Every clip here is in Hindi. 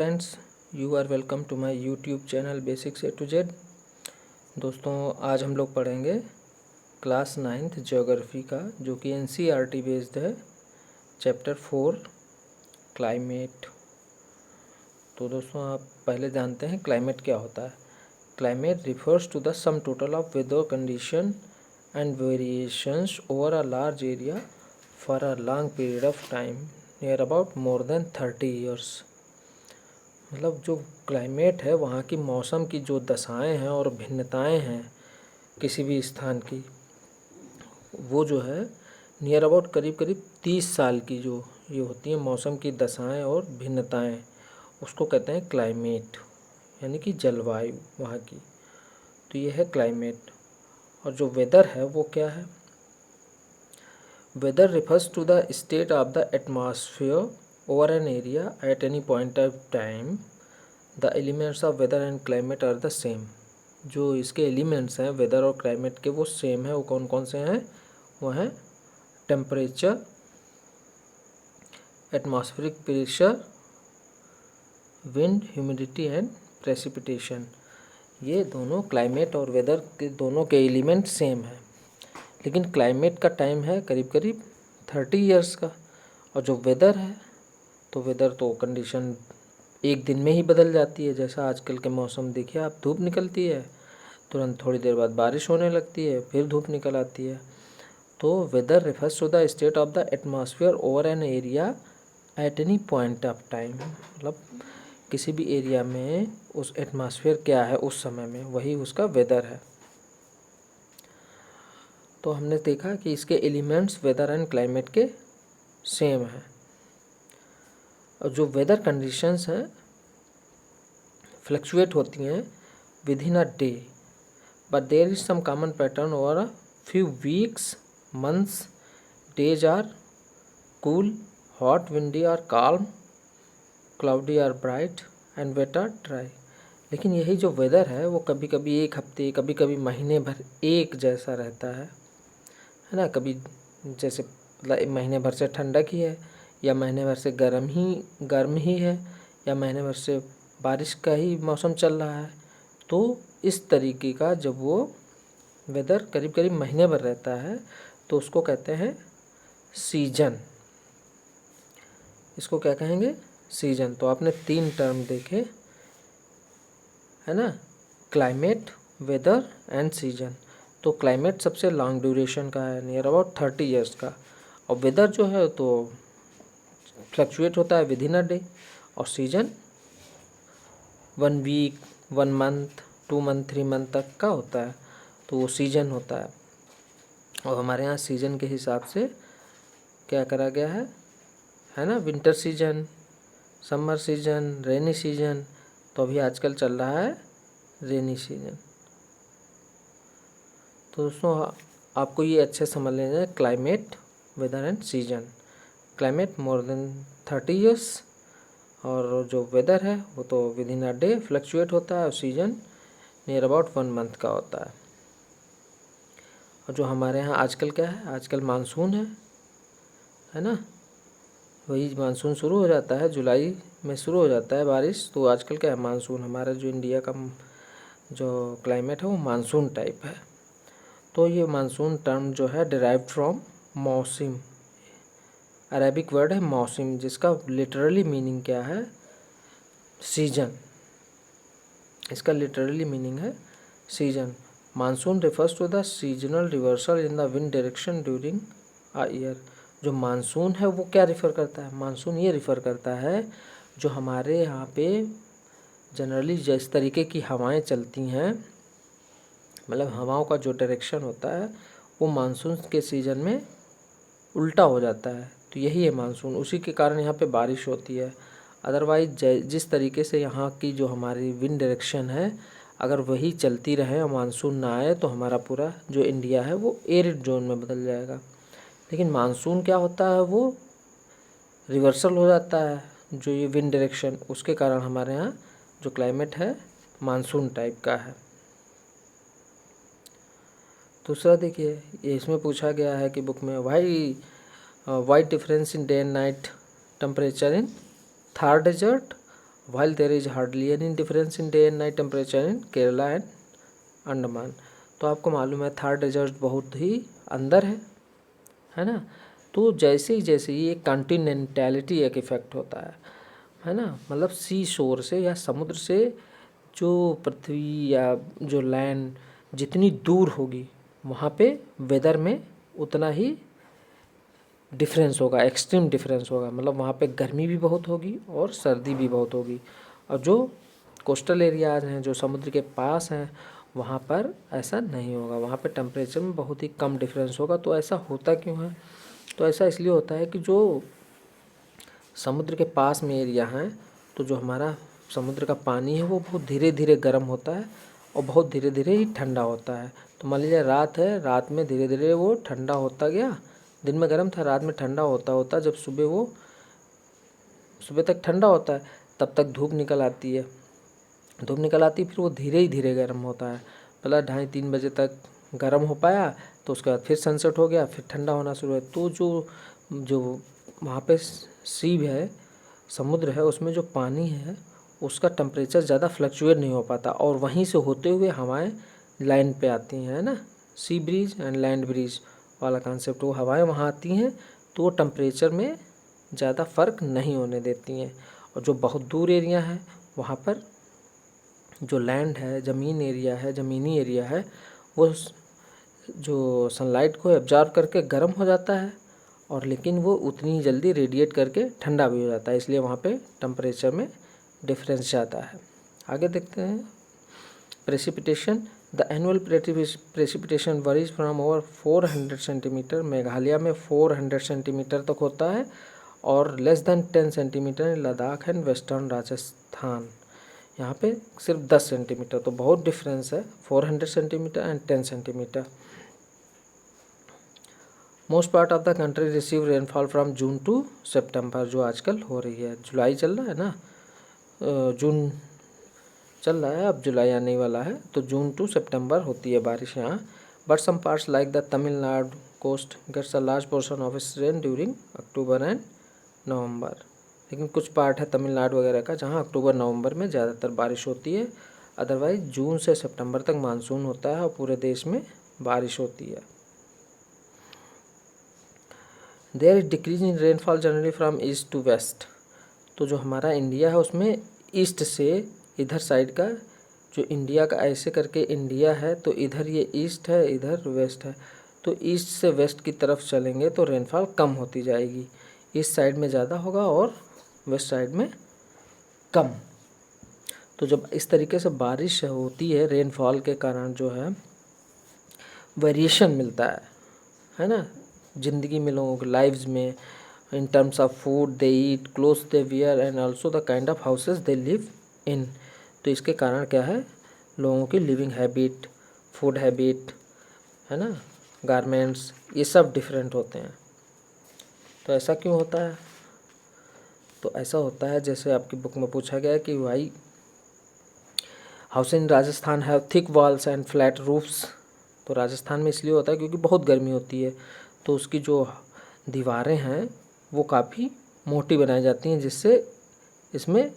Friends, you are welcome to my YouTube channel basics A to Z. दोस्तों, आज हम लोग पढ़ेंगे क्लास 9th ज्योग्राफी का, जो कि एनसीईआरटी बेस्ड है, चैप्टर 4 क्लाइमेट। तो दोस्तों, आप पहले जानते हैं क्लाइमेट क्या होता है। Climate refers to the sum total of weather condition and variations over a large area for a long period of time near about more than 30 years. मतलब जो क्लाइमेट है, वहाँ की मौसम की जो दशाएं हैं और भिन्नताएं हैं किसी भी स्थान की, वो जो है नियर अबाउट करीब करीब 30 साल की जो ये होती हैं मौसम की दशाएं और भिन्नताएं, उसको कहते हैं क्लाइमेट, यानी कि जलवायु वहाँ की। तो ये है क्लाइमेट। और जो वेदर है वो क्या है? Weather refers to the state of the atmosphere over an area at any point of time. The elements of weather and climate are the same. जो इसके एलिमेंट्स हैं वेदर और क्लाइमेट के, वो सेम है। वो कौन कौन से हैं? वो हैं temperature, atmospheric pressure, wind, humidity and precipitation. ये दोनों क्लाइमेट और वेदर के दोनों के एलिमेंट सेम हैं, लेकिन क्लाइमेट का टाइम है करीब करीब 30 ईयर्स का। और जो वेदर है, तो वेदर तो कंडीशन एक दिन में ही बदल जाती है। जैसा आजकल के मौसम देखिए आप, धूप निकलती है, तुरंत थोड़ी देर बाद बारिश होने लगती है, फिर धूप निकल आती है। तो weather refers to the state of the atmosphere over an area at any point of time. मतलब किसी भी एरिया में उस एटमॉस्फेयर क्या है उस समय में, वही उसका वेदर है। तो हमने देखा कि इसके एलिमेंट्स वेदर एंड क्लाइमेट के सेम हैं। और जो वेदर कंडीशंस हैं फ्लक्चुएट होती हैं with in a day, but there is some common pattern over a few weeks, months. Days are cool, hot, windy or calm, cloudy or bright and wet or dry. लेकिन यही जो वेदर है वो कभी कभी एक हफ्ते, कभी कभी महीने भर एक जैसा रहता है ना। कभी जैसे मतलब महीने भर से ठंडक ही है, या महीने भर से गर्म ही है, या महीने भर से बारिश का ही मौसम चल रहा है। तो इस तरीके का जब वो वेदर करीब करीब महीने भर रहता है, तो उसको कहते हैं सीजन। इसको क्या कहेंगे? सीजन। तो आपने 3 टर्म देखे है ना, क्लाइमेट, वेदर एंड सीजन। तो क्लाइमेट सबसे लॉन्ग ड्यूरेशन का है, नियर अबाउट 30 ईयर्स का। और वेदर जो है तो फ्लक्चुएट होता है विद इन अ डे। और season 1 week, 1 month, 2 month, 3 month तक का होता है, तो वो सीजन होता है। और हमारे यहाँ सीजन के हिसाब से क्या करा गया है ना, winter season, summer season, rainy season. तो अभी आजकल चल रहा है रेनी सीजन। तो दोस्तों, आपको ये अच्छे समझ लेना है climate, weather and season. Climate more than 30 years, और जो वेदर है वो तो within a day fluctuate होता है, और सीजन नियर अबाउट 1 मंथ का होता है। और जो हमारे यहाँ आजकल क्या है, आजकल मानसून है ना। वही मानसून शुरू हो जाता है, जुलाई में शुरू हो जाता है बारिश। तो आजकल क्या है, मानसून, हमारा जो इंडिया का जो क्लाइमेट है वो मानसून टाइप है। तो ये मानसून टर्म जो है डिराइव्ड फ्रॉम मौसम, अरेबिक वर्ड है मौसम, जिसका लिटरली मीनिंग क्या है? सीजन। इसका लिटरली मीनिंग है season. Monsoon refers to the seasonal reversal in the wind direction during a year. जो मानसून है वो क्या रिफ़र करता है? मानसून ये रिफ़र करता है जो हमारे यहाँ पे जनरली जिस तरीके की हवाएं चलती हैं, मतलब हवाओं का जो डायरेक्शन होता है वो मानसून के सीज़न में उल्टा हो जाता है। तो यही है मानसून, उसी के कारण यहाँ पे बारिश होती है। अदरवाइज जिस तरीके से यहाँ की जो हमारी विंड डायरेक्शन है, अगर वही चलती रहे और मानसून ना आए, तो हमारा पूरा जो इंडिया है वो एरिड जोन में बदल जाएगा। लेकिन मानसून क्या होता है, वो रिवर्सल हो जाता है, जो ये विंड डायरेक्शन, उसके कारण हमारे यहाँ जो क्लाइमेट है मानसून टाइप का है। दूसरा देखिए, ये इसमें पूछा गया है कि बुक में, why difference in day and night temperature in Thar desert while there is hardly any difference in day and night temperature in Kerala and Andaman. तो आपको मालूम है थर्ड रिजर्व बहुत ही अंदर है ना। तो जैसे ही ये कॉन्टिनेंटैलिटी एक इफेक्ट होता है ना, मतलब सी शोर से या समुद्र से जो पृथ्वी या जो लैंड जितनी दूर होगी वहाँ पे वेदर में उतना ही डिफरेंस होगा, एक्सट्रीम डिफरेंस होगा। मतलब वहाँ पे गर्मी भी बहुत होगी और सर्दी भी बहुत होगी। और जो कोस्टल एरियाज हैं, जो समुद्र के पास हैं, वहाँ पर ऐसा नहीं होगा, वहाँ पे टेम्परेचर में बहुत ही कम डिफरेंस होगा। तो ऐसा होता क्यों है? तो ऐसा इसलिए होता है कि जो समुद्र के पास में एरिया हैं, तो जो हमारा समुद्र का पानी है वो बहुत धीरे धीरे गर्म होता है और बहुत धीरे धीरे ही ठंडा होता है। तो मान लीजिए रात है, रात में धीरे धीरे वो ठंडा होता गया, दिन में गर्म था, रात में ठंडा होता होता जब सुबह तक ठंडा होता है, तब तक धूप निकल आती है। धूप निकल आती फिर वो धीरे ही धीरे गर्म होता है। पहले 2:30-3 बजे तक गर्म हो पाया, तो उसके बाद फिर सनसेट हो गया, फिर ठंडा होना शुरू है। तो जो वहाँ पे सी है, समुद्र है, उसमें जो पानी है उसका टेम्परेचर ज़्यादा फ्लक्चुएट नहीं हो पाता और वहीं से होते हुए हवाएं लैंड पे आती हैं ना। Sea breeze and land breeze वाला कॉन्सेप्ट, वो हवाएं वहाँ आती हैं तो वो टेम्परेचर में ज़्यादा फ़र्क नहीं होने देती हैं। और जो बहुत दूर एरिया है वहाँ पर जो लैंड है, ज़मीनी एरिया है, वो जो सनलाइट को एब्जॉर्ब करके गर्म हो जाता है और लेकिन वो उतनी ही जल्दी रेडिएट करके ठंडा भी हो जाता है, इसलिए वहाँ पे टेम्परेचर में डिफरेंस ज़्यादा है। आगे देखते हैं precipitation. The annual precipitation worries from over 400 centimetre, Meghalaya में 400 सेंटीमीटर तक होता है, और less than 10 centimetre in Ladakh and western Rajasthan, यहाँ पे सिर्फ 10 सेंटीमीटर। तो बहुत डिफरेंस है, 400 centimetre and 10 centimetre. Most part of the country receive rainfall from June to सितंबर, जो आजकल हो रही है। जुलाई चल रहा है ना, जून चल रहा है, अब जुलाई आने वाला है, तो जून टू सितंबर होती है बारिश यहाँ। But some parts like the Tamil Nadu coast gets a large portion of its rain during October and November. लेकिन कुछ पार्ट है तमिलनाडु वगैरह का जहाँ अक्टूबर नवंबर में ज़्यादातर बारिश होती है। अदरवाइज जून से सितंबर तक मानसून होता है और पूरे देश में बारिश होती है। There is decrease in rainfall generally from east to west. तो जो हमारा इंडिया है उसमें ईस्ट से, इधर साइड का जो इंडिया का ऐसे करके इंडिया है, तो इधर ये ईस्ट है, इधर वेस्ट है। तो ईस्ट से वेस्ट की तरफ चलेंगे तो रेनफॉल कम होती जाएगी, ईस्ट साइड में ज़्यादा होगा और वेस्ट साइड में कम। तो जब इस तरीके से बारिश होती है, रेनफॉल के कारण जो है वेरिएशन मिलता है ना, ज़िंदगी में, लोगों के लाइव्स में, in terms of food they eat, clothes they wear and also the kind of houses they live in. तो इसके कारण क्या है, लोगों की लिविंग हैबिट, फूड हैबिट, है ना, गारमेंट्स, ये सब डिफरेंट होते हैं। तो ऐसा क्यों होता है? तो ऐसा होता है जैसे आपकी बुक में पूछा गया है कि why house in Rajasthan have thick walls and flat roofs. तो राजस्थान में इसलिए होता है क्योंकि बहुत गर्मी होती है, तो उसकी जो दीवारें हैं वो काफ़ी मोटी बनाई जाती हैं, जिससे इसमें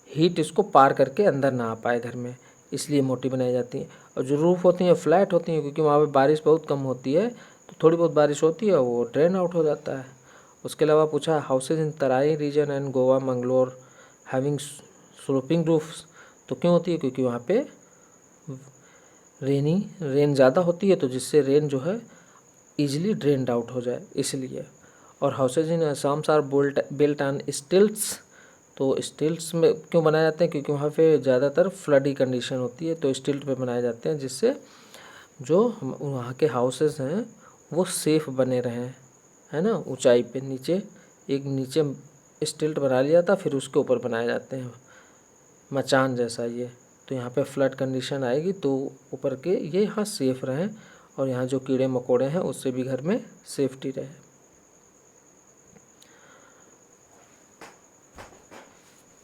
हीट इसको पार करके अंदर ना आ पाए घर में, इसलिए मोटी बनाई जाती हैं। और जो रूफ़ होती हैं फ्लैट होती हैं, क्योंकि वहाँ पे बारिश बहुत कम होती है, तो थोड़ी बहुत बारिश होती है वो ड्रेन आउट हो जाता है। उसके अलावा पूछा houses in Terai region and Goa Mangalore having sloping roofs. तो क्यों होती है? क्योंकि वहाँ पे रेन ज़्यादा होती है, तो जिससे रेन जो है ईजिली ड्रेन्ड आउट हो जाए, इसलिए। और houses in Assams are built on stilts. तो स्टिल्ट्स में क्यों बनाए जाते हैं? क्योंकि वहाँ पे ज़्यादातर फ्लडी कंडीशन होती है, तो स्टिल्ट पे बनाए जाते हैं, जिससे जो वहाँ के हाउसेज हैं वो सेफ बने रहें, है ना। ऊंचाई पे नीचे स्टिल्ट बना लिया था, फिर उसके ऊपर बनाए जाते हैं मचान जैसा ये। तो यहाँ पे फ्लड कंडीशन आएगी तो ऊपर के ये यहाँ सेफ रहें और यहाँ जो कीड़े मकोड़े हैं उससे भी घर में सेफ्टी रहे।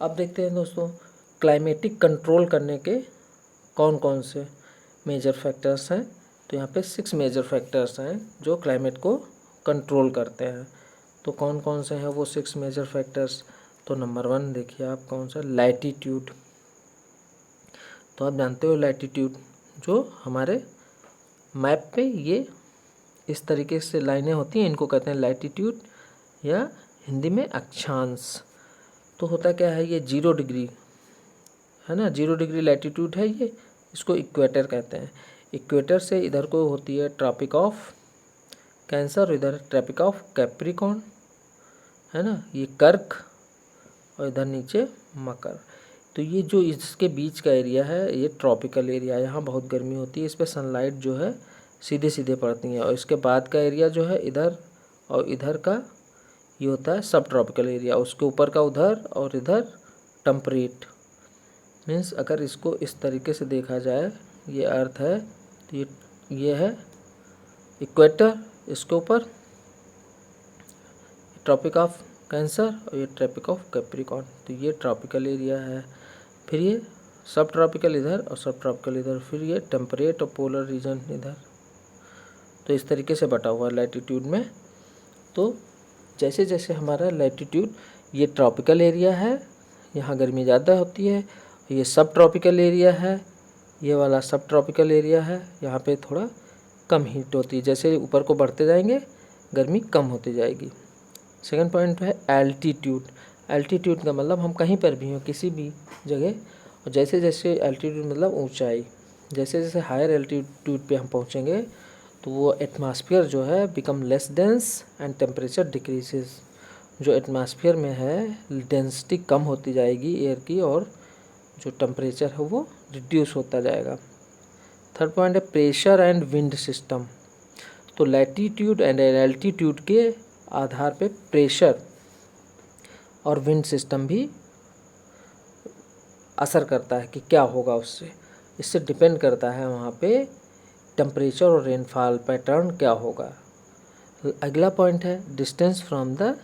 अब देखते हैं दोस्तों, क्लाइमेटिक कंट्रोल करने के कौन कौन से मेजर फैक्टर्स हैं। तो यहाँ पे 6 मेजर फैक्टर्स हैं जो क्लाइमेट को कंट्रोल करते हैं। तो कौन कौन से हैं वो 6 मेजर फैक्टर्स? तो नंबर 1 देखिए आप कौन सा, लैटीट्यूड। तो आप जानते हो लैटीट्यूड जो हमारे मैप पे ये इस तरीके से लाइनें होती हैं, इनको कहते हैं लैटीट्यूड या हिंदी में अक्षांश। तो होता क्या है, ये 0 डिग्री है ना, 0 डिग्री लैटीट्यूड है ये, इसको इक्वेटर कहते हैं। इक्वेटर से इधर को होती है ट्रॉपिक ऑफ कैंसर, इधर ट्रॉपिक ऑफ कैप्रिकॉर्न है ना, ये कर्क, और इधर नीचे मकर। तो ये जो इसके बीच का एरिया है ये ट्रॉपिकल एरिया है, यहाँ बहुत गर्मी होती है, इस पर सनलाइट जो है सीधे सीधे पड़ती है। और इसके बाद का एरिया जो है इधर और इधर का ये होता है सब ट्रॉपिकल एरिया, उसके ऊपर का उधर और इधर टेम्परेट। मीन्स अगर इसको इस तरीके से देखा जाए, ये अर्थ है तो ये है इक्वेटर, इसके ऊपर ट्रॉपिक ऑफ कैंसर और ये ट्रॉपिक ऑफ कैप्रिकॉर्न, तो ये ट्रॉपिकल एरिया है। फिर ये सब ट्रॉपिकल इधर और सब ट्रॉपिकल इधर, फिर ये टेम्परेट और पोलर रीजन इधर। तो इस तरीके से बटा हुआ है लैटीट्यूड में। तो जैसे जैसे हमारा लैटीट्यूड, ये ट्रॉपिकल एरिया है, यहाँ गर्मी ज़्यादा होती है, ये सब ट्रॉपिकल एरिया है, ये वाला सब ट्रॉपिकल एरिया है, यहाँ पे थोड़ा कम हीट होती है। जैसे ऊपर को बढ़ते जाएंगे गर्मी कम होती जाएगी। सेकंड पॉइंट है एल्टीट्यूड। एल्टीट्यूड का मतलब हम कहीं पर भी हो, किसी भी जगह, और जैसे जैसे एल्टीट्यूड मतलब ऊंचाई, जैसे जैसे हायर एल्टीट्यूड पे हम पहुंचेंगे तो वो एटमॉस्फेयर जो है become less dense and temperature decreases. जो एटमॉस्फेयर में है डेंसिटी कम होती जाएगी एयर की, और जो टेम्परेचर है वो रिड्यूस होता जाएगा। थर्ड पॉइंट है प्रेशर एंड विंड सिस्टम। तो लैटीट्यूड एंड एल्टीट्यूड के आधार पे प्रेशर और विंड सिस्टम भी असर करता है कि क्या होगा उससे, इससे डिपेंड करता है वहाँ पे टेम्परेचर और रेनफॉल पैटर्न क्या होगा। अगला पॉइंट है डिस्टेंस फ्रॉम द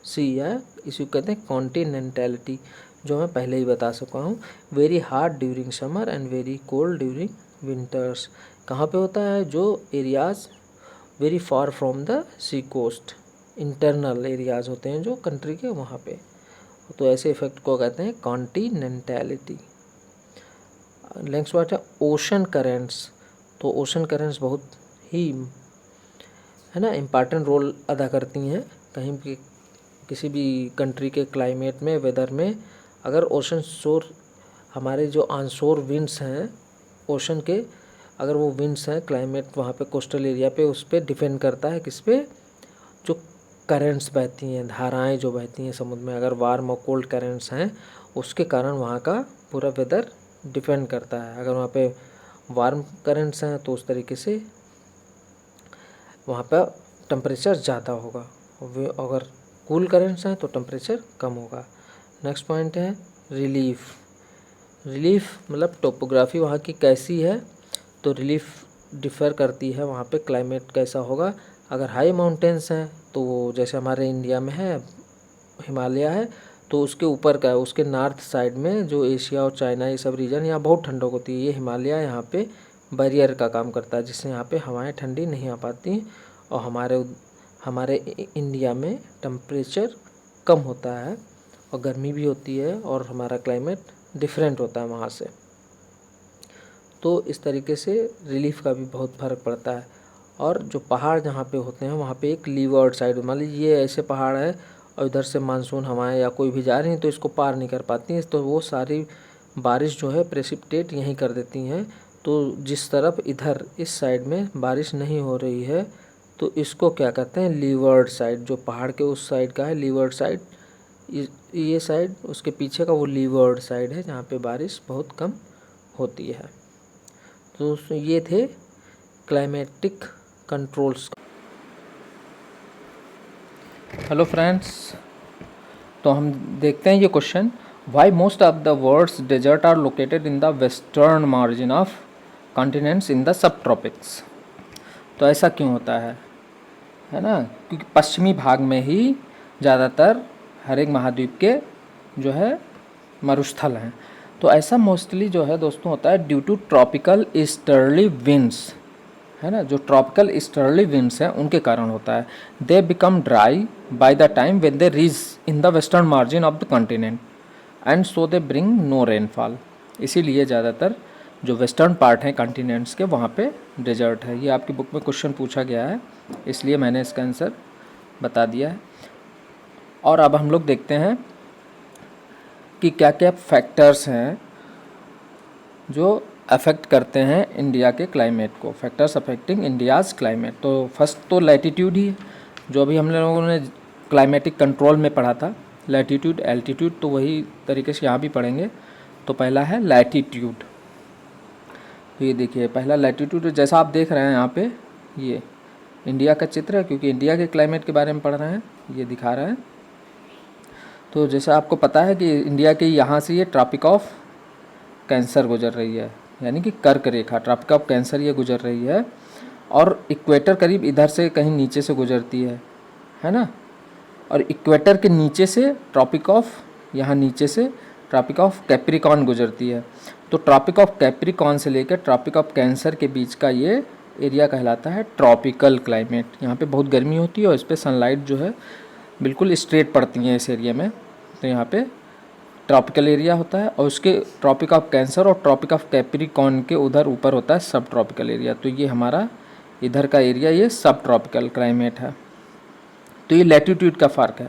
सी, या इसी को कहते हैं कॉन्टिनेंटैलिटी, जो मैं पहले ही बता चुका हूँ। Very hot during summer and very cold during winters. कहाँ पे होता है, जो areas very far from the sea coast, internal areas होते हैं जो कंट्री के, वहाँ पे। तो ऐसे इफेक्ट को कहते हैं कॉन्टिनेंटैलिटी। नेक्स्ट बात है ओशन करेंट्स। तो ओशन करेंट्स बहुत ही है ना इम्पॉर्टेंट रोल अदा करती हैं कहीं भी, किसी भी कंट्री के क्लाइमेट में, वेदर में। अगर ओशन शोर, हमारे जो ऑनशोर विंड्स हैं ओशन के, अगर वो विंड्स हैं क्लाइमेट वहाँ पे कोस्टल एरिया पे, उस पर डिपेंड करता है किस पे, जो करेंट्स बहती हैं, धाराएं जो बहती हैं समुद्र में, अगर वार्म और कोल्ड करेंट्स हैं उसके कारण वहाँ का पूरा वेदर डिपेंड करता है। अगर वहाँ पे वार्म करेंट्स हैं तो उस तरीके से वहाँ पर टेम्परेचर ज़्यादा होगा, अगर कूल करेंट्स हैं तो टेम्परेचर कम होगा। नेक्स्ट पॉइंट है रिलीफ। रिलीफ मतलब टोपोग्राफी वहाँ की कैसी है, तो रिलीफ डिफ़र करती है वहाँ पे क्लाइमेट कैसा होगा। अगर हाई माउंटेन्स हैं तो वो जैसे हमारे इंडिया में है हिमालय है, तो उसके ऊपर का, उसके नॉर्थ साइड में जो एशिया और चाइना ये सब रीजन, यहाँ बहुत ठंडक होती है। ये हिमालय यहाँ पे बैरियर का काम करता है, जिससे यहाँ पे हवाएं ठंडी नहीं आ पाती, और हमारे इंडिया में टेम्परेचर कम होता है और गर्मी भी होती है, और हमारा क्लाइमेट डिफरेंट होता है वहाँ से। तो इस तरीके से रिलीफ का भी बहुत फ़र्क पड़ता है। और जो पहाड़ जहाँ पे होते हैं वहाँ पे एक लीवर्ड साइड, मान लीजिए ये ऐसे पहाड़ है और इधर से मानसून हवाएं या कोई भी जा रही हैं तो इसको पार नहीं कर पाती हैं, तो वो सारी बारिश जो है प्रेसिपिटेट यहीं कर देती हैं। तो जिस तरफ इधर इस साइड में बारिश नहीं हो रही है तो इसको क्या कहते हैं, लीवर्ड साइड। जो पहाड़ के उस साइड का है लीवर्ड साइड, ये साइड उसके पीछे का वो लीवर्ड साइड है जहाँ पे बारिश बहुत कम होती है। तो ये थे क्लाइमेटिक कंट्रोल्स। हेलो फ्रेंड्स, तो हम देखते हैं ये question, why most of the world's desert are located in the western margin of continents in the subtropics. तो ऐसा क्यों होता है ना, क्योंकि पश्चिमी भाग में ही ज़्यादातर हर एक महाद्वीप के जो है मरुस्थल हैं। तो ऐसा मोस्टली जो है दोस्तों होता है due to tropical easterly winds, है ना, जो ट्रॉपिकल ईस्टर्ली विंड्स हैं उनके कारण होता है। They become dry by the time when they reach in the western margin of the continent and so they bring no rainfall. इसीलिए ज़्यादातर जो वेस्टर्न पार्ट हैं कॉन्टिनेंट्स के वहाँ पे डेजर्ट है। ये आपकी बुक में क्वेश्चन पूछा गया है, इसलिए मैंने इसका आंसर बता दिया है। और अब हम लोग देखते हैं कि क्या क्या फैक्टर्स हैं जो अफेक्ट करते हैं इंडिया के क्लाइमेट को, फैक्टर्स अफेक्टिंग इंडियाज़ क्लाइमेट। तो फर्स्ट तो लैटीट्यूड ही है, जो अभी हम लोगों ने क्लाइमेटिक कंट्रोल में पढ़ा था, लैटीट्यूड एल्टीट्यूड, तो वही तरीके से यहाँ भी पढ़ेंगे। तो पहला है लैटीट्यूड। तो ये देखिए पहला लैटीट्यूड, जैसा आप देख रहे हैं यहाँ पे, ये इंडिया का चित्र है, क्योंकि इंडिया के क्लाइमेट के बारे में पढ़ रहे हैं, ये दिखा रहा है। तो जैसा आपको पता है कि इंडिया के यहाँ से ये ट्रॉपिक ऑफ कैंसर गुजर रही है, यानी कि कर्क रेखा, ट्रॉपिक ऑफ कैंसर ये गुजर रही है, और इक्वेटर करीब इधर से कहीं नीचे से गुजरती है ना। और इक्वेटर के नीचे से ट्रॉपिक ऑफ, यहाँ नीचे से ट्रॉपिक ऑफ कैप्रिकॉर्न गुजरती है। तो ट्रॉपिक ऑफ कैप्रिकॉर्न से लेकर ट्रॉपिक ऑफ कैंसर के बीच का ये एरिया कहलाता है ट्रॉपिकल क्लाइमेट। यहाँ पे बहुत गर्मी होती है और इस पर सनलाइट जो है बिल्कुल स्ट्रेट पड़ती हैं इस एरिया में, तो यहाँ पे ट्रॉपिकल एरिया होता है। और उसके ट्रॉपिक ऑफ कैंसर और ट्रॉपिक ऑफ कैप्रिकॉर्न के उधर ऊपर होता है सब ट्रॉपिकल एरिया। तो ये हमारा इधर का एरिया ये सब ट्रॉपिकल क्लाइमेट है। तो ये लैटीट्यूड का फ़र्क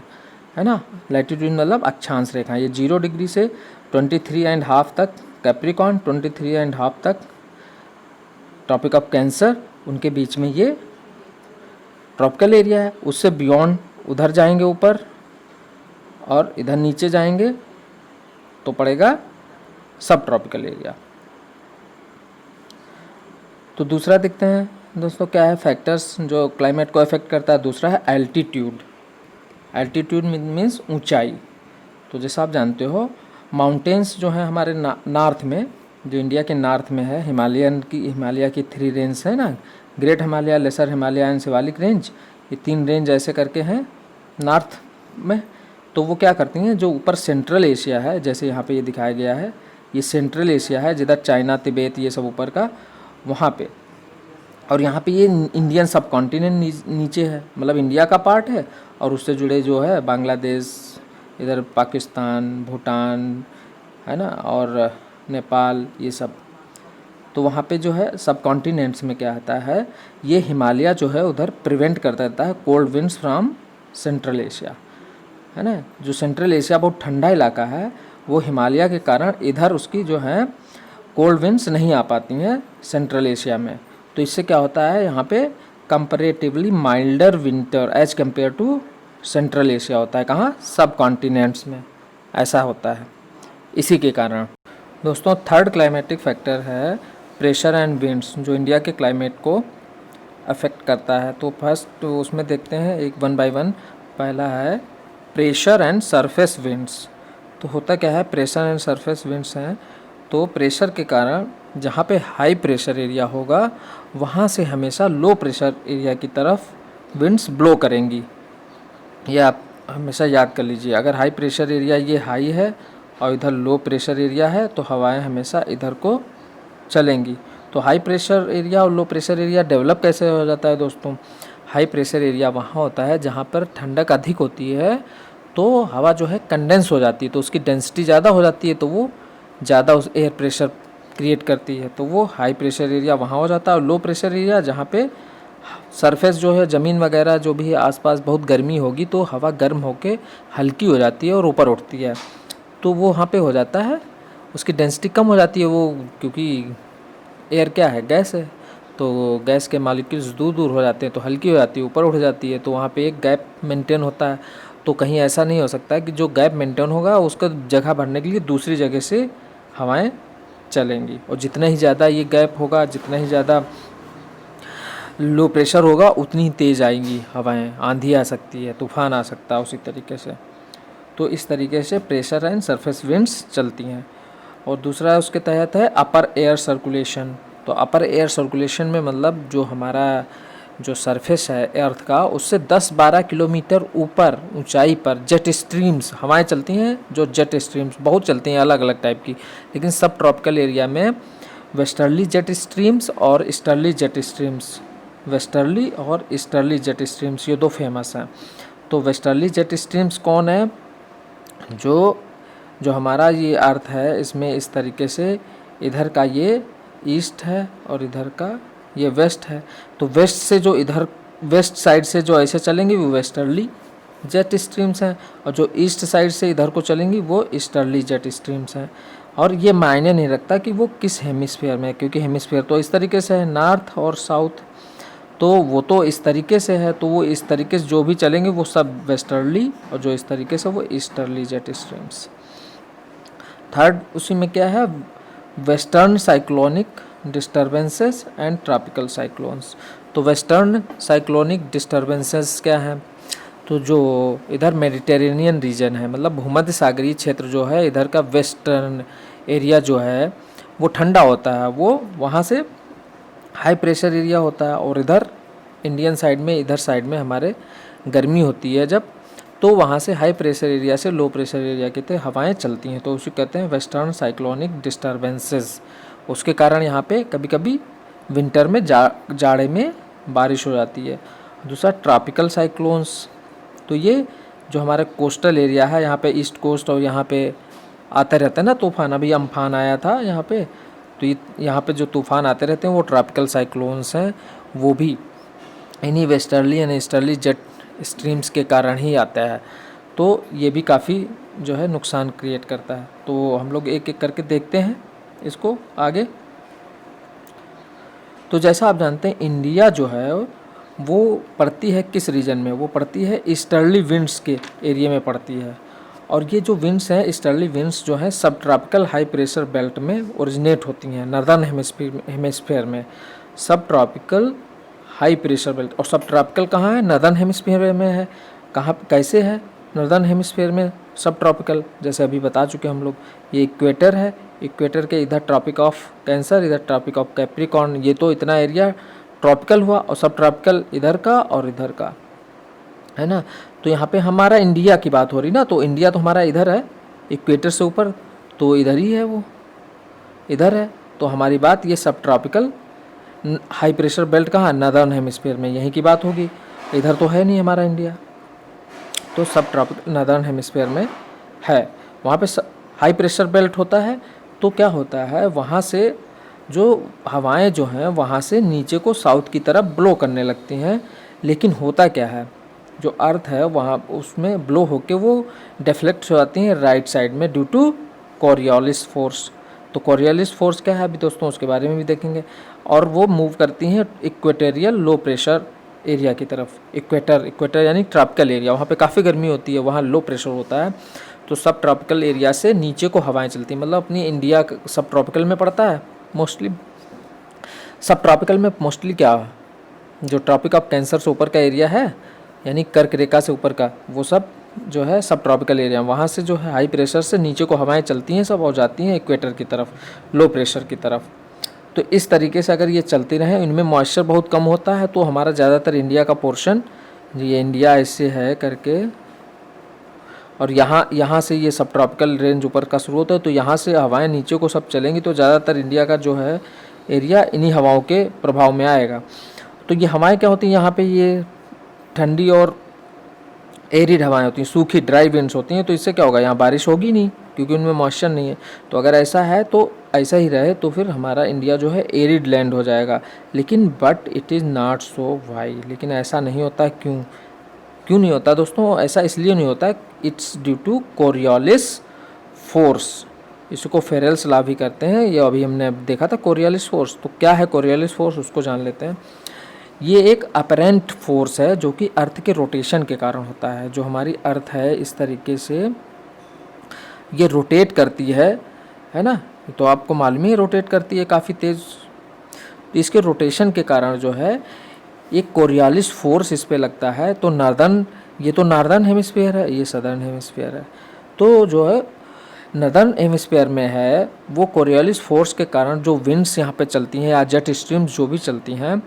है ना। लैटीट्यूड मतलब अक्षांश रेखा, ये 0 डिग्री से 23.5 तक कैप्रिकॉर्न, 23.5 तक ट्रॉपिक ऑफ कैंसर, उनके बीच में ये ट्रॉपिकल एरिया है। उससे बियॉन्ड उधर जाएंगे ऊपर और इधर नीचे जाएंगे तो पड़ेगा सब ट्रॉपिकल एरिया। तो दूसरा देखते हैं दोस्तों क्या है फैक्टर्स जो क्लाइमेट को अफेक्ट करता है। दूसरा है एल्टीट्यूड। एल्टीट्यूड मीन्स ऊंचाई। तो जैसा आप जानते हो माउंटेन्स जो हैं हमारे नॉर्थ में, जो इंडिया के नॉर्थ में है, हिमालय की 3 रेंज है ना, great Himalaya, lesser Himalaya and Shiwalik range, ये 3 रेंज ऐसे करके हैं नॉर्थ में। तो वो क्या करती हैं, जो ऊपर सेंट्रल एशिया है, जैसे यहाँ पे ये दिखाया गया है, ये सेंट्रल एशिया है जिधर चाइना, तिब्बत ये सब ऊपर का, वहाँ पे, और यहाँ पे ये इंडियन सब कॉन्टिनेंट नीचे है, मतलब इंडिया का पार्ट है, और उससे जुड़े जो है बांग्लादेश, इधर पाकिस्तान, भूटान है ना, और नेपाल, ये सब। तो वहाँ पे जो है सब कॉन्टिनेंट्स में क्या होता है, ये हिमालय जो है उधर प्रिवेंट कर देता है cold winds from central Asia, है ना। जो सेंट्रल एशिया बहुत ठंडा इलाका है, वो हिमालय के कारण इधर उसकी जो है कोल्ड विंड्स नहीं आ पाती हैं सेंट्रल एशिया में। तो इससे क्या होता है, यहाँ पे comparatively milder winter as compare to central Asia होता है। कहाँ, सब कॉन्टिनेंट्स में ऐसा होता है इसी के कारण। दोस्तों थर्ड क्लाइमेटिक फैक्टर है प्रेशर एंड विंड्स, जो इंडिया के क्लाइमेट को अफेक्ट करता है। तो फर्स्ट तो उसमें देखते हैं एक 1 बाय 1। पहला है प्रेशर एंड सरफेस विंड्स। तो होता क्या है, प्रेशर एंड सरफेस विंड्स हैं, तो प्रेशर के कारण जहाँ पे हाई प्रेशर एरिया होगा वहाँ से हमेशा लो प्रेशर एरिया की तरफ विंड्स ब्लो करेंगी। ये आप हमेशा याद कर लीजिए, अगर हाई प्रेशर एरिया ये हाई है और इधर लो प्रेशर एरिया है तो हवाएं हमेशा इधर को चलेंगी। तो हाई प्रेशर एरिया और लो प्रेशर एरिया डेवलप कैसे हो जाता है दोस्तों, हाई प्रेशर एरिया वहाँ होता है जहाँ पर ठंडक अधिक होती है, तो हवा जो है कंडेंस हो जाती है, तो उसकी डेंसिटी ज़्यादा हो जाती है, तो वो ज़्यादा उस एयर प्रेशर क्रिएट करती है, तो वो हाई प्रेशर एरिया वहाँ हो जाता है। और लो प्रेशर एरिया जहाँ पे सरफेस जो है ज़मीन वगैरह जो भी है आसपास बहुत गर्मी होगी, तो हवा गर्म होके हल्की हो जाती है और ऊपर उठती है, तो वो वहाँ पे हो जाता है, उसकी डेंसिटी कम हो जाती है। वो क्योंकि एयर क्या है, गैस है, तो गैस के मॉलिक्यूल्स दूर दूर हो जाते हैं तो हल्की हो जाती है, ऊपर उठ जाती है, तो वहाँ पे एक गैप मेंटेन होता है। तो कहीं ऐसा नहीं हो सकता है कि जो गैप मेंटेन होगा उसका जगह भरने के लिए दूसरी जगह से हवाएं चलेंगी, और जितना ही ज़्यादा ये गैप होगा, जितना ही ज़्यादा लो प्रेशर होगा, उतनी ही तेज़ आएंगी हवाएं, आंधी आ सकती है, तूफान आ सकता है उसी तरीके से। तो इस तरीके से प्रेशर एंड सरफेस विंड्स चलती हैं। और दूसरा उसके तहत है अपर एयर सर्कुलेशन। तो अपर एयर सर्कुलेशन में मतलब जो हमारा जो सरफेस है अर्थ का, उससे 10-12 किलोमीटर ऊपर ऊंचाई पर जेट स्ट्रीम्स हवाएं चलती हैं, जो जेट स्ट्रीम्स बहुत चलती हैं अलग अलग टाइप की, लेकिन सब ट्रॉपिकल एरिया में वेस्टर्ली जेट स्ट्रीम्स और ईस्टर्ली जेट स्ट्रीम्स, वेस्टर्ली और ईस्टर्ली जेट स्ट्रीम्स ये दो फेमस हैं। तो वेस्टर्ली जेट स्ट्रीम्स कौन है, जो जो हमारा ये अर्थ है इसमें इस तरीके से इधर का ये ईस्ट है और इधर का ये वेस्ट है। तो वेस्ट से जो इधर वेस्ट साइड से जो ऐसे चलेंगी वो वेस्टर्ली जेट स्ट्रीम्स हैं, और जो ईस्ट साइड से इधर को चलेंगी वो ईस्टर्ली जेट स्ट्रीम्स हैं। और ये मायने नहीं रखता कि वो किस हेमिस्फीयर में है, क्योंकि हेमिस्फीयर तो इस तरीके से है, नॉर्थ और साउथ, तो वो तो इस तरीके से है, तो वो इस तरीके से जो भी चलेंगे वो सब वेस्टर्ली, और जो इस तरीके से वो ईस्टर्ली जेट स्ट्रीम्स। थर्ड उसी में क्या है, western cyclonic disturbances and tropical cyclones. तो वेस्टर्न साइक्लोनिक डिस्टर्बेंसेस क्या है, तो जो इधर मेडिटेरेनियन रीजन है, मतलब भूमध्य सागरीय क्षेत्र जो है, इधर का वेस्टर्न एरिया जो है वो ठंडा होता है, वो वहाँ से हाई प्रेशर एरिया होता है, और इधर इंडियन साइड में, इधर साइड में हमारे गर्मी होती है जब, तो वहाँ से हाई प्रेशर एरिया से लो प्रेशर एरिया की तरफ हवाएं चलती हैं, तो उसे कहते हैं वेस्टर्न साइक्लोनिक डिस्टर्बेंसेस। उसके कारण यहाँ पे कभी कभी विंटर में जाड़े में बारिश हो जाती है। दूसरा ट्रॉपिकल साइक्लोन्स, तो ये जो हमारे कोस्टल एरिया है, यहाँ पे ईस्ट कोस्ट और यहाँ पे आते रहते हैं ना तूफान, अभी अम्फान आया था यहाँ पे, तो ये यहाँ पे जो तूफान आते रहते हैं वो ट्रॉपिकल साइक्लोन्स हैं, वो भी इन्हीं westerly and easterly jet streams के कारण ही आता है। तो ये भी काफ़ी जो है नुकसान क्रिएट करता है। तो हम लोग एक एक करके देखते हैं इसको आगे। तो जैसा आप जानते हैं इंडिया जो है वो पड़ती है किस रीजन में, वो पड़ती है ईस्टर्ली विंड्स के एरिया में पड़ती है, और ये जो विंड्स हैं ईस्टर्ली विंड्स जो हैं सब ट्रॉपिकल हाई प्रेशर बेल्ट में ओरिजिनेट होती हैं, नॉर्दर्न हेमिस्फीयर में सब ट्रॉपिकल हाई प्रेशर बेल्ट। और सब ट्रॉपिकल कहाँ है, नॉर्दर्न हेमिस्फीयर में है। कहाँ कैसे है नॉर्दर्न हेमिस्फीयर में सब ट्रॉपिकल, जैसे अभी बता चुके हम लोग, ये इक्वेटर है, इक्वेटर के इधर ट्रॉपिक ऑफ कैंसर, इधर ट्रॉपिक ऑफ कैप्रिकॉर्न, ये तो इतना एरिया ट्रॉपिकल हुआ, और सब ट्रॉपिकल इधर का और इधर का है ना। तो यहाँ पे हमारा इंडिया की बात हो रही ना, तो इंडिया तो हमारा इधर है इक्वेटर से ऊपर, तो इधर ही है, वो इधर है। तो हमारी बात ये सब ट्रॉपिकल हाई प्रेशर बेल्ट कहाँ, नॉर्दर्न हेमिस्फीयर में, यहीं की बात होगी। इधर तो है नहीं हमारा इंडिया, तो सब ट्रॉपिकल नॉर्दर्न हेमिस्फीयर में है, वहाँ पे हाई प्रेशर बेल्ट होता है। तो क्या होता है, वहाँ से जो हवाएं जो हैं वहाँ से नीचे को साउथ की तरफ ब्लो करने लगती हैं, लेकिन होता क्या है, जो अर्थ है वहाँ उसमें ब्लो होके वो डिफ्लेक्ट हो जाती हैं राइट साइड में ड्यू टू कोरियोलिस फोर्स। तो कोरियोलिस फोर्स क्या है अभी दोस्तों उसके बारे में भी देखेंगे, और वो मूव करती हैं इक्वेटोरियल लो प्रेशर एरिया की तरफ। इक्वेटर यानी ट्रॉपिकल एरिया, वहाँ पे काफ़ी गर्मी होती है, वहाँ लो प्रेशर होता है, तो सब ट्रॉपिकल एरिया से नीचे को हवाएं चलती हैं। मतलब अपनी इंडिया सब ट्रॉपिकल में पड़ता है मोस्टली, सब ट्रॉपिकल में मोस्टली क्या, जो ट्रॉपिक ऑफ कैंसर से ऊपर का एरिया है यानी कर्क रेखा से ऊपर का, वो सब जो है सब ट्रॉपिकल एरिया, वहाँ से जो है हाई प्रेशर से नीचे को हवाएं चलती हैं सब, और जाती हैं इक्वेटर की तरफ, लो प्रेशर की तरफ। तो इस तरीके से अगर ये चलती रहे, इनमें मॉइस्चर बहुत कम होता है, तो हमारा ज़्यादातर इंडिया का पोर्शन, ये इंडिया ऐसे है करके, और यहाँ से ये सब ट्रॉपिकल रेंज ऊपर का शुरू होता है, तो यहाँ से हवाएं नीचे को सब चलेंगी, तो ज़्यादातर इंडिया का जो है एरिया इन्हीं हवाओं के प्रभाव में आएगा। तो ये हवाएं क्या होती हैं, यहाँ पे ये ठंडी और एरिड हवाएं होती हैं, सूखी ड्राई विंड्स होती हैं, तो इससे क्या होगा, यहाँ बारिश होगी नहीं क्योंकि उनमें मॉइस्चर नहीं है। तो अगर ऐसा है, तो ऐसा ही रहे, तो फिर हमारा इंडिया जो है एरिड लैंड हो जाएगा। लेकिन but it is not so why, लेकिन ऐसा नहीं होता। क्यों नहीं होता दोस्तों, ऐसा इसलिए नहीं होता, it's due to Coriolis force, इसको फेरेल्स लॉ भी करते हैं, ये अभी हमने देखा था कोरियोलिस फोर्स। तो क्या है कोरियोलिस फोर्स, उसको जान लेते हैं। ये एक अपरेंट फोर्स है जो कि अर्थ के रोटेशन के कारण होता है। जो हमारी अर्थ है इस तरीके से ये रोटेट करती है ना, तो आपको मालूम ही रोटेट करती है काफ़ी तेज़। तो इसके रोटेशन के कारण जो है एक कोरियोलिस फोर्स इस पे लगता है। तो ये तो नॉर्दर्न हेमिस्फीयर है, ये सदर्न हेमिस्फीयर है। तो जो है नॉर्दर्न हेमिस्फीयर में है, वो कोरियोलिस फोर्स के कारण जो विंड्स यहाँ पे चलती हैं या जेट स्ट्रीम्स जो भी चलती हैं,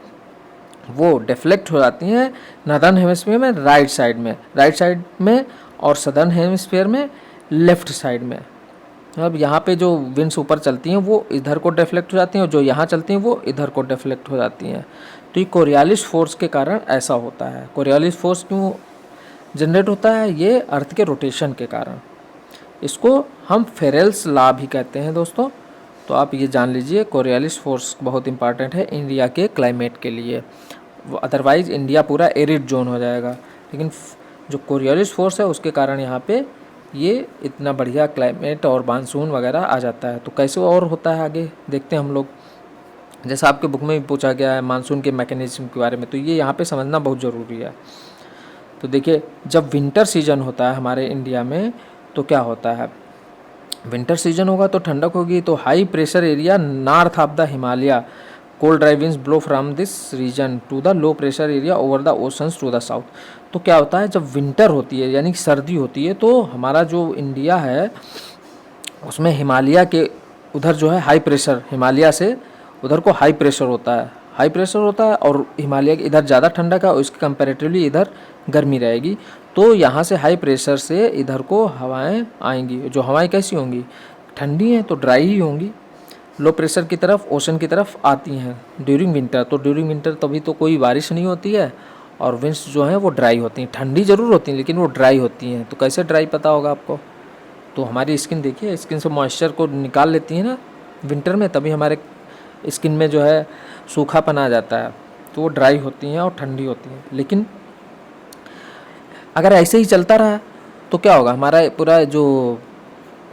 वो डिफ्लेक्ट हो जाती हैं नॉर्दर्न हेमिस्फीयर में राइट साइड में, और सदर्न हेमिस्फीयर में लेफ़्ट साइड में। अब यहाँ पे जो विंड्स ऊपर चलती हैं वो इधर को डिफ्लेक्ट हो जाती हैं और जो यहाँ चलती हैं वो इधर को डिफ्लेक्ट हो जाती हैं। तो ये कोरियालिस फोर्स के कारण ऐसा होता है। कोरियालिस फोर्स क्यों जनरेट होता है? ये अर्थ के रोटेशन के कारण। इसको हम फेरेल्स लॉ भी कहते हैं दोस्तों। तो आप ये जान लीजिए, कोरियालिस फोर्स बहुत इंपॉर्टेंट है इंडिया के क्लाइमेट के लिए। अदरवाइज़ इंडिया पूरा एरिड जोन हो जाएगा, लेकिन जो कोरियालिस फोर्स है उसके कारण यहाँ पे ये इतना बढ़िया क्लाइमेट और मानसून वगैरह आ जाता है। तो कैसे और होता है आगे देखते हैं हम लोग। जैसा आपके बुक में भी पूछा गया है मानसून के मैकेनिज्म के बारे में, तो ये यहाँ पे समझना बहुत ज़रूरी है। तो देखिए, जब विंटर सीजन होता है हमारे इंडिया में तो क्या होता है, विंटर सीजन होगा तो ठंडक होगी, तो high pressure area north of the Himalaya, cold dry winds blow from this region to the low pressure area over the oceans to the south. तो क्या होता है, जब विंटर होती है यानी कि सर्दी होती है, तो हमारा जो इंडिया है उसमें हिमालय के उधर जो है हाई प्रेशर, हिमालय से उधर को हाई प्रेशर होता है, हाई प्रेशर होता है और हिमालय के इधर ज़्यादा ठंडक है और इसके कंपैरेटिवली इधर गर्मी रहेगी। तो यहाँ से हाई प्रेशर से इधर को हवाएं आएंगी। जो हवाएं कैसी होंगी, ठंडी हैं तो ड्राई ही होंगी। लो प्रेशर की तरफ, ओशन की तरफ आती हैं ड्यूरिंग विंटर। तो ड्यूरिंग विंटर तभी तो कोई बारिश नहीं होती है और विंड्स जो हैं वो ड्राई होती हैं। ठंडी ज़रूर होती हैं लेकिन वो ड्राई होती हैं। तो कैसे ड्राई पता होगा आपको, तो हमारी स्किन देखिए, स्किन से मॉइस्चर को निकाल लेती है ना विंटर में, तभी हमारे स्किन में जो है सूखापन आ जाता है। तो वो ड्राई होती हैं और ठंडी होती हैं। लेकिन अगर ऐसे ही चलता रहा तो क्या होगा, हमारा पूरा जो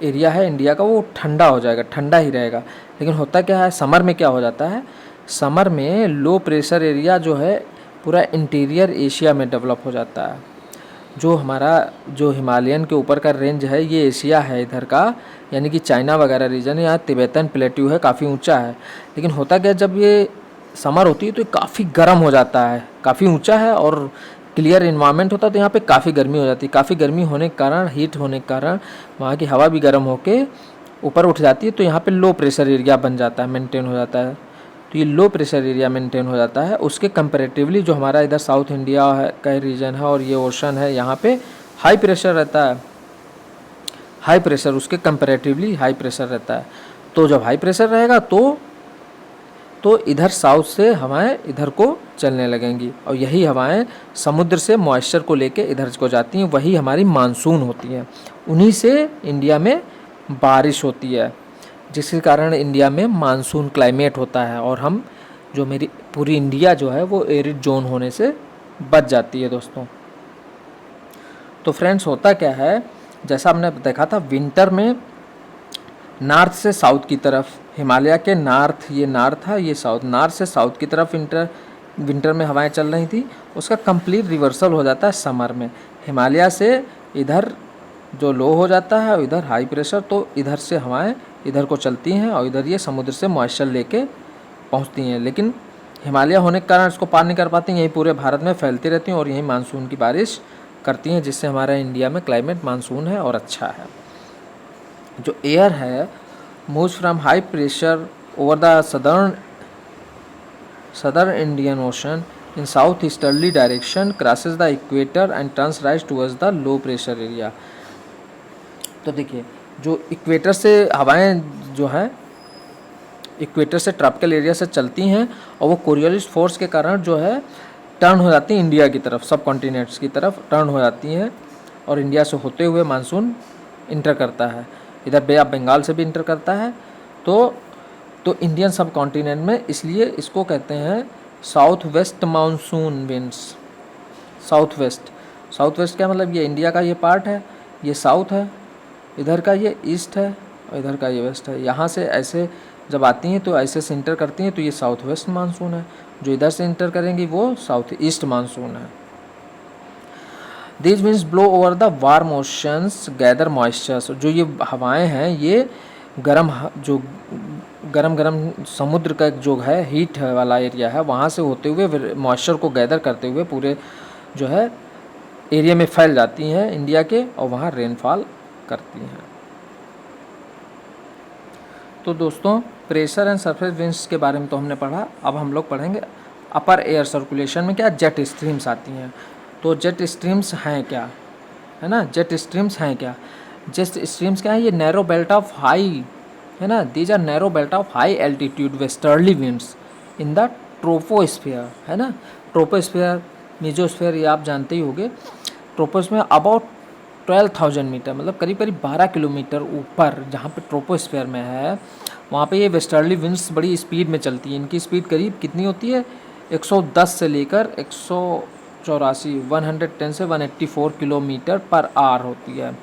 एरिया है इंडिया का वो ठंडा हो जाएगा, ठंडा ही रहेगा। लेकिन होता क्या है, समर में क्या हो जाता है, समर में लो प्रेशर एरिया जो है पूरा इंटीरियर एशिया में डेवलप हो जाता है। जो हमारा जो हिमालयन के ऊपर का रेंज है ये एशिया है इधर का, यानी कि चाइना वगैरह रीजन, यहाँ तिब्बतन प्लेट्यू है, काफ़ी ऊंचा है। लेकिन होता क्या, जब ये समर होती है तो ये काफ़ी गर्म हो जाता है, काफ़ी ऊंचा है और क्लियर इन्वायरमेंट होता है, तो यहाँ पे काफ़ी गर्मी हो जाती है। काफ़ी गर्मी होने के कारण, हीट होने के कारण वहाँ की हवा भी गर्म होके ऊपर उठ जाती है। तो यहाँ पे लो प्रेशर एरिया बन जाता है, मेंटेन हो जाता है। तो ये लो प्रेशर एरिया मेंटेन हो जाता है। उसके कंपैरेटिवली जो हमारा इधर साउथ इंडिया है का रीजन है और ये ओशन है, यहाँ पे हाई प्रेशर रहता है। हाई प्रेशर उसके कंपैरेटिवली हाई प्रेशर रहता है। तो जब हाई प्रेशर रहेगा तो इधर साउथ से हवाएं इधर को चलने लगेंगी और यही हवाएं समुद्र से मॉइस्चर को लेके इधर को जाती हैं, वही हमारी मानसून होती है। उन्हीं से इंडिया में बारिश होती है, जिसके कारण इंडिया में मानसून क्लाइमेट होता है और हम जो मेरी पूरी इंडिया जो है वो एरिड जोन होने से बच जाती है दोस्तों। तो फ्रेंड्स, होता क्या है, जैसा हमने देखा था विंटर में नॉर्थ से साउथ की तरफ, हिमालय के नॉर्थ, ये नॉर्थ था, ये साउथ, नॉर्थ से साउथ की तरफ विंटर में हवाएं चल रही थी। उसका कंप्लीट रिवर्सल हो जाता है समर में। हिमालय से इधर जो लो हो जाता है और इधर हाई प्रेशर, तो इधर से हवाएं इधर को चलती हैं और इधर ये समुद्र से मॉइस्चर लेके पहुंचती हैं। लेकिन हिमालय होने के कारण इसको पार नहीं कर पाती, यही पूरे भारत में फैलती रहती हैं और यही मानसून की बारिश करती हैं, जिससे हमारा इंडिया में क्लाइमेट मानसून है और अच्छा है। जो एयर है moves from high pressure over the southern Indian ocean in south easterly direction, crosses the equator and turns right towards the low pressure area. तो देखिए, जो इक्वेटर से हवाएं जो हैं इक्वेटर से ट्रॉपिकल एरिया से चलती हैं और वो कोरियोलिस फोर्स के कारण जो है टर्न हो जाती हैं इंडिया की तरफ, सब कॉन्टिनेंट्स की तरफ टर्न हो जाती हैं और इंडिया से होते हुए मानसून इंटर करता है। इधर बे ऑफ बंगाल से भी इंटर करता है। तो इंडियन सब कॉन्टिनेंट में, इसलिए इसको कहते हैं south west monsoon winds. South west क्या मतलब, ये इंडिया का ये पार्ट है, ये साउथ है, इधर का ये ईस्ट है और इधर का ये वेस्ट है। यहाँ से ऐसे जब आती हैं तो ऐसे से इंटर करती हैं तो ये साउथ वेस्ट मानसून है। जो इधर से इंटर करेंगी वो साउथ ईस्ट मानसून है। These winds blow over the warm oceans, gather moisture। जो ये हवाएं हैं ये गरम समुद्र का जो है हीट वाला एरिया है, वहाँ से होते हुए मॉइस्चर को गैदर करते हुए पूरे जो है एरिया में फैल जाती हैं इंडिया के और वहाँ रेनफॉल करती हैं। तो दोस्तों, प्रेशर एंड सरफेस विंड्स के बारे में तो हमने पढ़ा। अब हम लोग पढ़ेंगे अपर एयर सर्कुलेशन में क्या जेट स्ट्रीम्स आती हैं। तो जेट स्ट्रीम्स हैं क्या, है ना, जेट स्ट्रीम्स हैं क्या। जेट स्ट्रीम्स क्या है, ये नैरो बेल्ट ऑफ हाई, है ना, these are narrow belt of high altitude westerly winds in the troposphere, है ना। ट्रोपोस्फीयर, मेसोस्फीयर ये आप जानते ही होंगे। ट्रोपोस्फीयर अबाउट 12,000 मीटर, मतलब करीब करीब 12 किलोमीटर ऊपर जहाँ पे ट्रोपोस्फीयर में है, वहाँ पे ये वेस्टर्ली विंड्स बड़ी स्पीड में चलती हैं। इनकी स्पीड करीब कितनी होती है, 110 से लेकर 184, 110 से 184 किलोमीटर पर आवर होती है।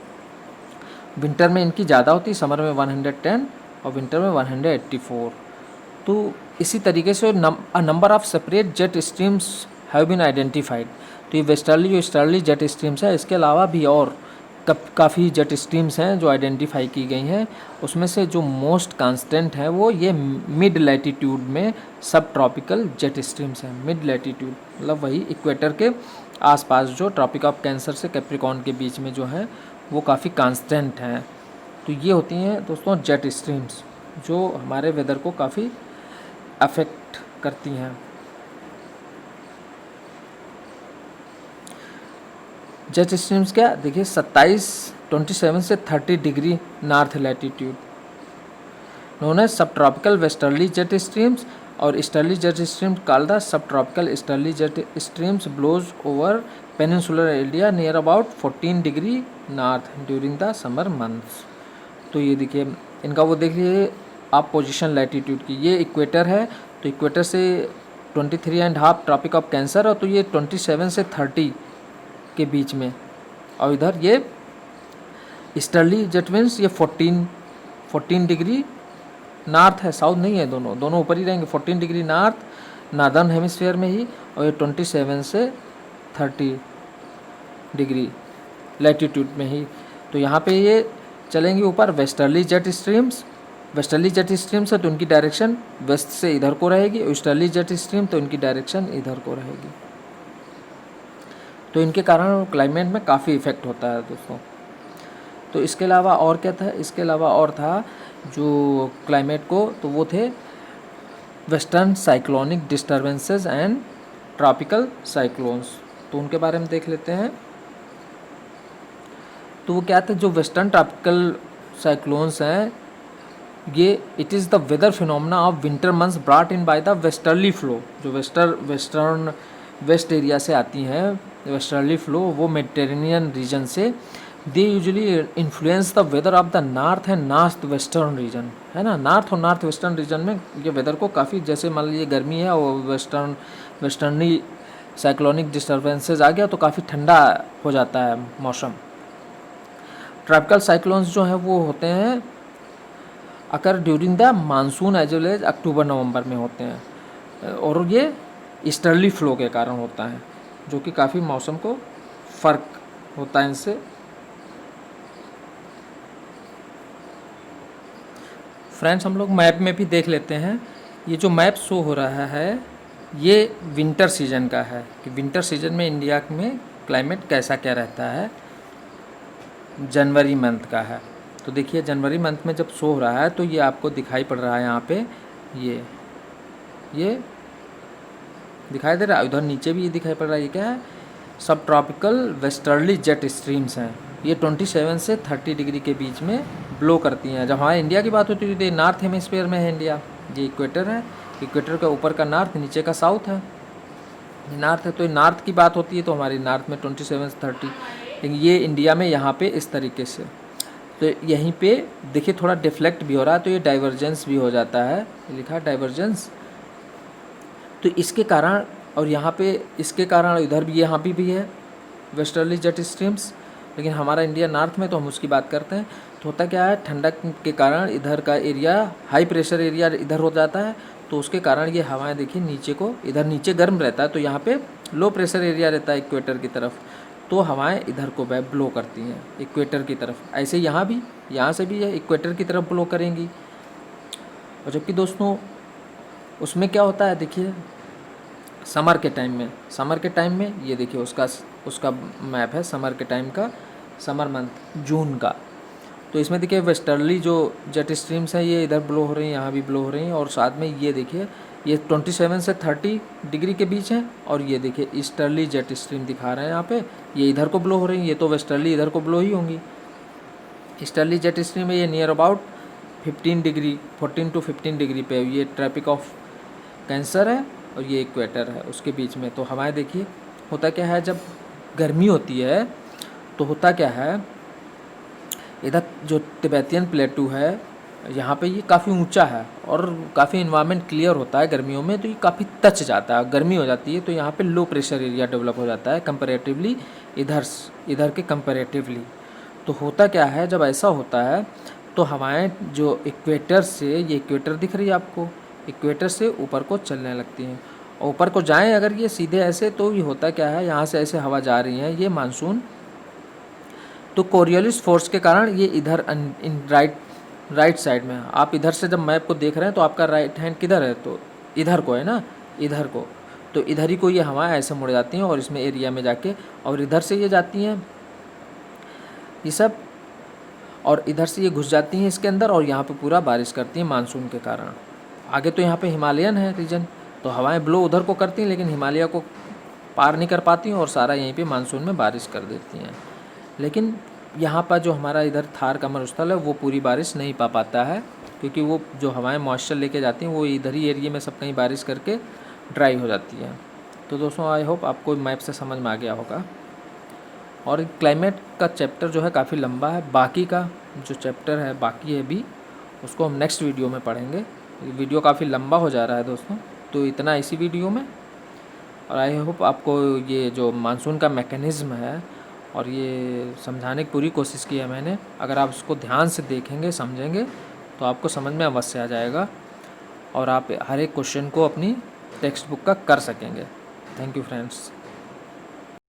विंटर में इनकी ज़्यादा होती है, समर में 110 और विंटर में 184। तो इसी तरीके से number of separate jet streams have been identified. तो ये वेस्टर्ली जो ईस्टर्ली जेट स्ट्रीम्स है, इसके अलावा भी और काफ़ी जेट स्ट्रीम्स हैं जो आइडेंटिफाई की गई हैं। उसमें से जो मोस्ट कांस्टेंट है वो ये मिड लैटिट्यूड में सब ट्रॉपिकल जेट स्ट्रीम्स हैं। मिड लैटिट्यूड मतलब वही इक्वेटर के आसपास, जो ट्रॉपिक ऑफ कैंसर से कैप्रिकॉर्न के बीच में जो है वो काफ़ी कांस्टेंट हैं। तो ये होती हैं दोस्तों जेट स्ट्रीम्स, जो हमारे वेदर को काफ़ी अफेक्ट करती हैं। जेट स्ट्रीम्स क्या देखिए, 27 से 30 degree north latitude known as subtropical westerly jet streams, और easterly jet stream called the subtropical easterly jet streams blows over peninsular area near about 14 degree north during the summer months. तो ये देखिए इनका वो देख लीजिए आप पोजीशन लैटिट्यूड की, ये इक्वेटर है, तो इक्वेटर से 23.5 ट्रॉपिक ऑफ कैंसर, और तो ये 27 से 30 के बीच में, और इधर ये ईस्टर्ली जेट विंड्स ये 14 डिग्री नॉर्थ है, साउथ नहीं है, दोनों ऊपर ही रहेंगे। 14 डिग्री नॉर्थ नॉर्दर्न हेमिस्फीयर में ही, और ये 27 से 30 डिग्री लैटिट्यूड में ही। तो यहाँ पे ये चलेंगे ऊपर westerly jet streams. Westerly jet streams है तो उनकी डायरेक्शन वेस्ट से इधर को रहेगी, ईस्टर्ली जेट स्ट्रीम तो इनकी डायरेक्शन इधर को रहेगी। तो इनके कारण क्लाइमेट में काफ़ी इफ़ेक्ट होता है दोस्तों। तो इसके अलावा और क्या था, इसके अलावा और था जो क्लाइमेट को, तो वो थे western cyclonic disturbances and tropical cyclones. तो उनके बारे में देख लेते हैं। तो वो क्या थे, जो वेस्टर्न ट्रॉपिकल साइक्लोन्स हैं, ये it is the weather phenomena of winter months brought in by the westerly flow. जो वेस्ट एरिया से आती हैं, वेस्टर्ली फ्लो, वो मेडिटेरेनियन रीजन से, they usually influence the weather of the north and north western region, है ना। नॉर्थ और नॉर्थ वेस्टर्न रीजन में ये वेदर को काफ़ी, जैसे मान लीजिए गर्मी है और वेस्टर्नी साइक्लोनिक डिस्टर्बेंसेज आ गया तो काफ़ी ठंडा हो जाता है मौसम। ट्रॉपिकल साइक्लोन्स जो हैं वो होते हैं occur during the monsoon as well as October November में होते हैं, और ये ईस्टर्ली फ्लो के कारण होता है, जो कि काफ़ी मौसम को फ़र्क होता है इनसे। फ्रेंड्स हम लोग मैप में भी देख लेते हैं। ये जो मैप शो हो रहा है ये विंटर सीजन का है, कि विंटर सीजन में इंडिया में क्लाइमेट कैसा क्या रहता है। जनवरी मंथ का है, तो देखिए जनवरी मंथ में जब शो हो रहा है तो ये आपको दिखाई पड़ रहा है यहाँ पे, ये दिखाई दे रहा है। उधर नीचे भी ये दिखाई पड़ रहा है, ये क्या है, सब ट्रॉपिकल वेस्टर्ली जेट स्ट्रीम्स हैं। ये 27 से 30 डिग्री के बीच में ब्लो करती हैं। जब हमारे इंडिया की बात होती है तो ये नॉर्थ हेमिस्फीयर में है इंडिया, ये इक्वेटर है, इक्वेटर के ऊपर का नॉर्थ, नीचे का साउथ है, नॉर्थ है। तो नॉर्थ की बात होती है तो हमारी नॉर्थ में 27 से 30, लेकिन ये इंडिया में यहाँ पे इस तरीके से। तो यहीं पे देखिए थोड़ा डिफ्लेक्ट भी हो रहा है, तो ये डाइवर्जेंस भी हो जाता है, लिखा है डाइवर्जेंस। तो इसके कारण, और यहाँ पे इसके कारण इधर भी, यहाँ भी है वेस्टर्ली जेट स्ट्रीम्स, लेकिन हमारा इंडिया नॉर्थ में तो हम उसकी बात करते हैं। तो होता क्या है, ठंडक के कारण इधर का एरिया, हाई प्रेशर एरिया इधर हो जाता है, तो उसके कारण ये हवाएं देखिए नीचे को, इधर नीचे गर्म रहता है, तो यहाँ पे लो प्रेशर एरिया रहता है इक्वेटर की तरफ, तो हवाएं इधर को ब्लो करती हैं इक्वेटर की तरफ। ऐसे यहाँ भी, यहाँ से भी है इक्वेटर की तरफ ब्लो करेंगी। और जबकि दोस्तों उसमें क्या होता है, देखिए समर के टाइम में ये देखिए उसका मैप है समर के टाइम का, समर मंथ जून का। तो इसमें देखिए वेस्टर्ली जो जेट स्ट्रीम्स हैं ये इधर ब्लो हो रही हैं, यहाँ भी ब्लो हो रही हैं, और साथ में ये देखिए ये 27 से 30 डिग्री के बीच है, और ये देखिए ईस्टर्ली जेट स्ट्रीम दिखा रहे हैं यहाँ पे, ये इधर को ब्लो हो रही हैं, ये तो वेस्टर्ली इधर को ब्लो ही होंगी। ईस्टर्ली जेट स्ट्रीम में ये near about 15 degree 14 to 15 degree पे ये ट्रॉपिक ऑफ कैंसर है और ये इक्वेटर है उसके बीच में। तो हवाएं देखिए होता क्या है, जब गर्मी होती है तो होता क्या है, इधर जो तिब्बतियन प्लेटू है यहाँ पे ये काफ़ी ऊंचा है और काफ़ी इन्वायरमेंट क्लियर होता है गर्मियों में, तो ये काफ़ी टच जाता है, गर्मी हो जाती है तो यहाँ पे लो प्रेशर एरिया डेवलप हो जाता है कंपैरेटिवली इधर के कंपैरेटिवली। तो होता क्या है, जब ऐसा होता है तो हवाएं जो इक्वेटर से, ये इक्वेटर दिख रही है आपको, इक्वेटर से ऊपर को चलने लगती हैं और ऊपर को जाएं अगर ये सीधे ऐसे, तो ये होता क्या है, यहाँ से ऐसे हवा जा रही है ये मानसून, तो कोरियोलिस फोर्स के कारण ये इधर इन राइट साइड में, आप इधर से जब मैप को देख रहे हैं तो आपका राइट हैंड किधर है, तो इधर को है ना, इधर को, तो इधर ही को ये हवाएं ऐसे मुड़ जाती हैं और इसमें एरिया में जाके, और इधर से ये जाती हैं ये सब, और इधर से ये घुस जाती हैं इसके अंदर और यहाँ पे पूरा बारिश करती हैं मानसून के कारण। आगे तो यहाँ पे हिमालयन है रीजन, तो हवाएं ब्लो उधर को करती हैं लेकिन हिमालय को पार नहीं कर पाती हैं और सारा यहीं पे मानसून में बारिश कर देती हैं। लेकिन यहाँ पर जो हमारा इधर थार का मरुस्थल है वो पूरी बारिश नहीं पा पाता है, क्योंकि वो जो हवाएं मॉइस्चर लेके जाती हैं वो इधर ही एरिया में सब कहीं बारिश करके ड्राई हो जाती हैं। तो दोस्तों आई होप आपको मैप से समझ में आ गया होगा। और क्लाइमेट का चैप्टर जो है काफ़ी लंबा है, बाकी का जो चैप्टर है बाकी है भी, उसको हम नेक्स्ट वीडियो में पढ़ेंगे। वीडियो काफ़ी लंबा हो जा रहा है दोस्तों, तो इतना इसी वीडियो में। और आई होप आपको ये जो मानसून का मैकेनिज़्म है और ये समझाने की पूरी कोशिश की है मैंने, अगर आप उसको ध्यान से देखेंगे समझेंगे तो आपको समझ में अवश्य आ जाएगा और आप हर एक क्वेश्चन को अपनी टेक्स्ट बुक का कर सकेंगे। Thank you friends.